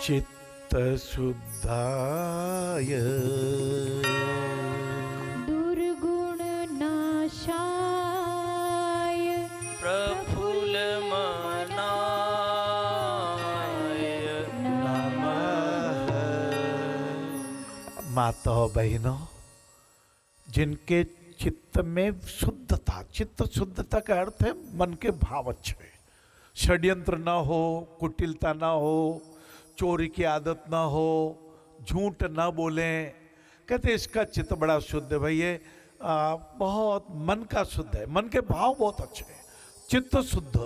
चित्त शुद्धाय दुर्गुण नाशाय प्रफुल्ल मनाय नमः। माता बहनों, जिनके चित्त में शुद्धता, चित्त शुद्धता का अर्थ है मन के भाव अच्छे, षड्यंत्र ना हो, कुटिलता ना हो, चोरी की आदत ना हो, झूठ ना बोलें। कहते इसका चित्त बड़ा शुद्ध है। भाई ये बहुत मन का शुद्ध है, मन के भाव बहुत अच्छे हैं, चित्त शुद्ध।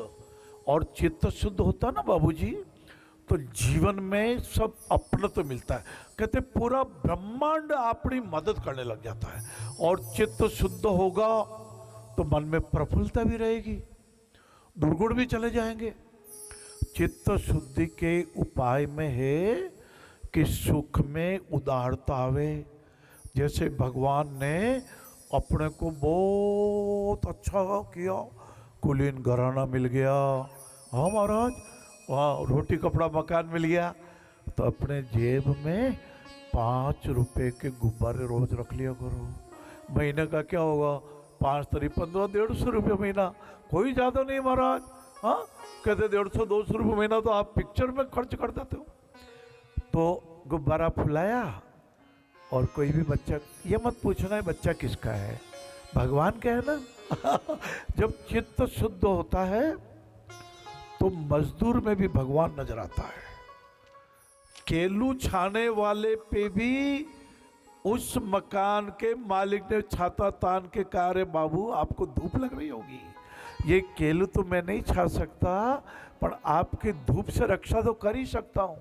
और चित्त शुद्ध होता ना बाबूजी, तो जीवन में सब अपना तो मिलता है। कहते पूरा ब्रह्मांड अपनी मदद करने लग जाता है। और चित्त शुद्ध होगा तो मन में प्रफुल्लता भी रहेगी, दुर्गुण भी चले जाएंगे। चित्त शुद्धि के उपाय में है कि सुख में उदारता आवे। जैसे भगवान ने अपने को बहुत अच्छा किया, कुलीन घराना मिल गया, हाँ महाराज, वहाँ रोटी कपड़ा मकान मिल गया, तो अपने जेब में 5 रुपए के गुब्बारे रोज रख लिया करो। महीने का क्या होगा, 5 तरी 15, 150 रुपये महीना, कोई ज़्यादा नहीं महाराज। हाँ कहते 150-200 रुपये महीना तो आप पिक्चर में खर्च कर देते हो। तो गुब्बारा फुलाया, और कोई भी बच्चा, ये मत पूछना है बच्चा किसका है, भगवान का है ना। जब चित्त शुद्ध होता है तो मजदूर में भी भगवान नजर आता है। केलू छाने वाले पे भी उस मकान के मालिक ने छाता तान के कहा, अरे बाबू आपको धूप लग रही होगी, ये केलू तो मैं नहीं छा सकता, पर आपकी धूप से रक्षा तो कर ही सकता हूँ।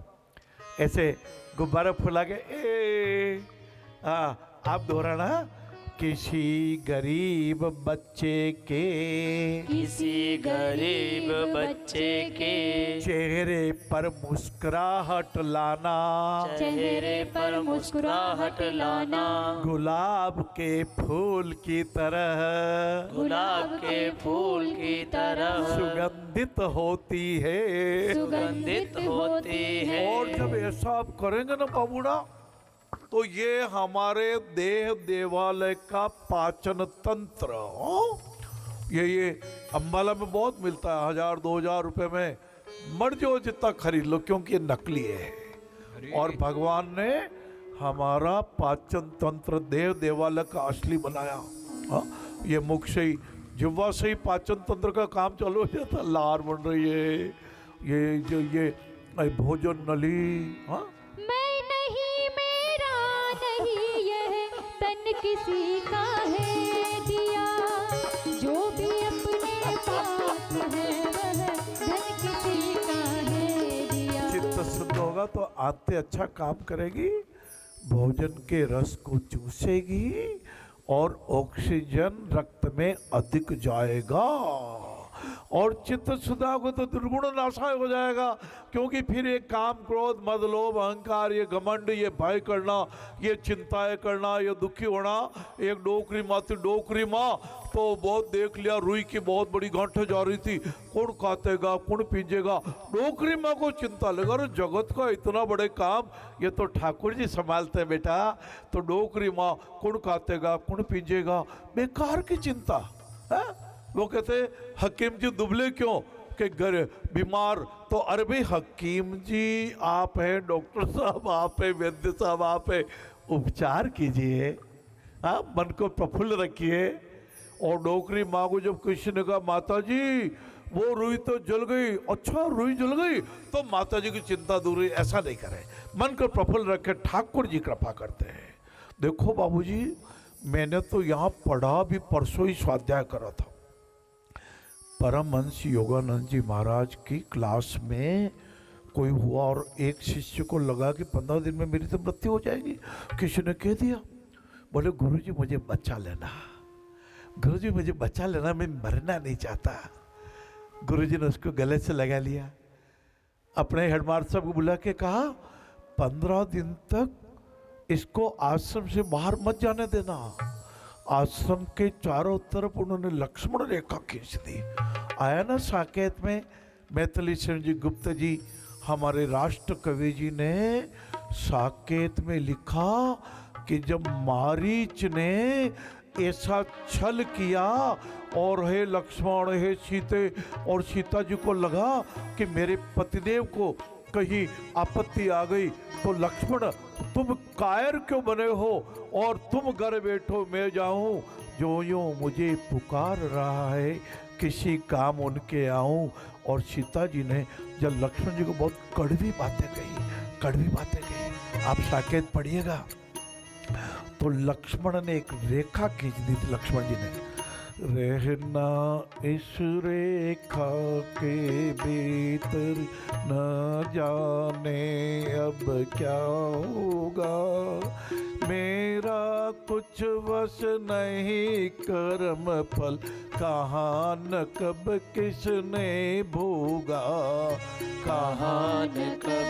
ऐसे गुब्बारा फुला के आप दोहराना, किसी गरीब बच्चे के, किसी गरीब बच्चे के चेहरे पर मुस्कुराहट लाना, चेहरे पर मुस्कुराहट लाना, गुलाब के फूल की तरह, गुलाब के फूल की तरह सुगंधित होती है, सुगंधित होती है। और जब ऐसा आप करेंगे ना बाबूड़ा, तो ये हमारे देह देवालय का पाचन तंत्र, ये अम्बाला में बहुत मिलता है, 1000-2000 रुपए में मर्जी हो जितना खरीद लो, क्योंकि ये नकली है। और भगवान ने हमारा पाचन तंत्र देव देवालय का असली बनाया। हाँ, ये मुख से ही, जिह्वा से ही पाचन तंत्र का काम चालू हो जाता, लार बन रही है, ये भोजन नली। हाँ, मैं नहीं मेरा नहीं यह तन किसी का है दिया, जो भी अपने पाप है वह धन किसी का है दिया। चित्त शुद्ध होगा तो आते अच्छा काम करेगी, भोजन के रस को चूसेगी, और ऑक्सीजन रक्त में अधिक जाएगा। और चित्त शुद्ध होगा तो दुर्गुण नाशाय हो जाएगा, क्योंकि फिर ये काम क्रोध मद लोभ अहंकार, ये घमंड, ये भय करना, ये चिंताएं करना, ये दुखी होना। एक डोकरी माँ थी, डोकरी माँ तो बहुत देख लिया, रुई की बहुत बड़ी गांठे जा रही थी, कौन काटेगा कौन पींजेगा। डोकरी माँ को चिंता लगा, अरे जगत का इतना बड़े काम ये तो ठाकुर जी संभालते हैं बेटा, तो डोकरी माँ कौन काटेगा कौन पींजेगा, बेकार की चिंता है। वो कहते हकीम जी दुबले क्यों, कि घर बीमार, तो अरे भाई हकीम जी आप हैं, डॉक्टर साहब आप हैं, वैद्य साहब आप हैं, उपचार कीजिए, हाँ मन को प्रफुल्ल रखिए। और डोकरी माँ को जब किसी ने कहा माता जी वो रुई तो जल गई, अच्छा रुई जल गई तो माता जी की चिंता दूर हुई, ऐसा नहीं करें, मन को प्रफुल्ल रखे, ठाकुर जी कृपा करते हैं। देखो बाबूजी, मैंने तो यहाँ पढ़ा भी, परसों ही स्वाध्याय करा था, परमहंस योगानंद जी महाराज की क्लास में कोई हुआ, और एक शिष्य को लगा कि 15 दिन में मेरी तो मृत्यु हो जाएगी। किसी ने कह दिया, बोले गुरुजी मुझे बचा लेना, गुरुजी मुझे बचा लेना, मैं मरना नहीं चाहता। गुरुजी ने उसको गले से लगा लिया, अपने हेडमास्टर साहब को बुला के कहा 15 दिन तक इसको आश्रम से बाहर मत जाने देना। आश्रम के चारों तरफ उन्होंने लक्ष्मण रेखा खींच दी। आया ना साकेत में मैथिली शरण जी, गुप्ता जी हमारे राष्ट्र कवि जी ने साकेत में लिखा कि जब मारीच ने ऐसा छल किया और हे लक्ष्मण हे सीते, और सीता जी को लगा कि मेरे पतिदेव को कहीं आपत्ति आ गई, तो लक्ष्मण तुम कायर क्यों बने हो और तुम घर बैठो मैं जाऊं, जो यूं मुझे पुकार रहा है किसी काम उनके आऊं। और सीता जी ने जब लक्ष्मण जी को बहुत कड़वी बातें कही, आप साकेत पढ़िएगा, तो लक्ष्मण ने एक रेखा खींच दी थी लक्ष्मण जी ने, रहना इस रेखा के भीतर न जाने अब क्या होगा, मेरा कुछ वश नहीं कर्म फल, कहाँ न कब किसने भोगा, कहाँ न कब